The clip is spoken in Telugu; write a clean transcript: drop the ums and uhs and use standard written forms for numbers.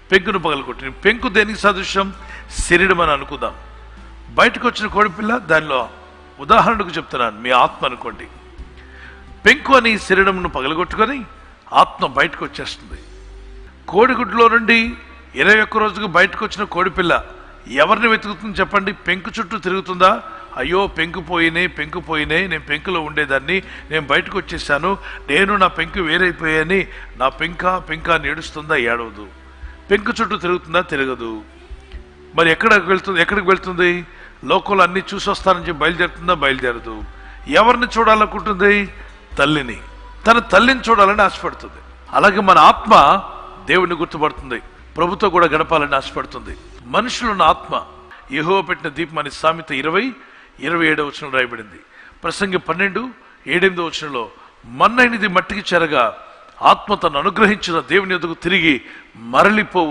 పెంకును పగలగొట్టింది. పెంకు దేనికి సదృశ్యం? శరీరం అని అనుకుందాం. బయటకు వచ్చిన కోడిపిల్ల దానిలో ఉదాహరణకు చెప్తున్నాను, మీ ఆత్మ అనుకోండి. పెంకు అని శరీరంను పగలగొట్టుకొని ఆత్మ బయటకు వచ్చేస్తుంది. కోడిగుడ్లో నుండి 21 రోజుకు బయటకు వచ్చిన కోడిపిల్ల ఎవరిని వెతుకుతుంది చెప్పండి? పెంకు చుట్టూ తిరుగుతుందా? అయ్యో పెంకు పోయినాయి, నేను పెంకులో ఉండేదాన్ని, నేను బయటకు వచ్చేసాను, నేను నా పెంకు వేరైపోయాని నా పెంక అని ఏడుస్తుందా? ఏడవదు. పెంకు చుట్టూ తిరుగుతుందా? తిరగదు. మరి ఎక్కడికి వెళ్తుంది? లోకంలో అన్ని చూసి వస్తానని చెప్పి బయలుదేరుతుందా? బయలుదేరదు. ఎవరిని చూడాలనుకుంటుంది? తల్లిని. తన తల్లిని చూడాలని ఆశపడుతుంది. అలాగే మన ఆత్మ దేవుడిని గుర్తుపడుతుంది, ప్రభుతో కూడా గడపాలని ఆశపడుతుంది. మనుషులున్న ఆత్మ యెహోవా పెట్టిన దీపం అని సామెత 20:27 రాయబడింది. ప్రసంగి 12:7 మన్నైనది మట్టికి చెరగా ఆత్మ తను అనుగ్రహించిన దేవుని యొద్దకు తిరిగి మరలిపోవు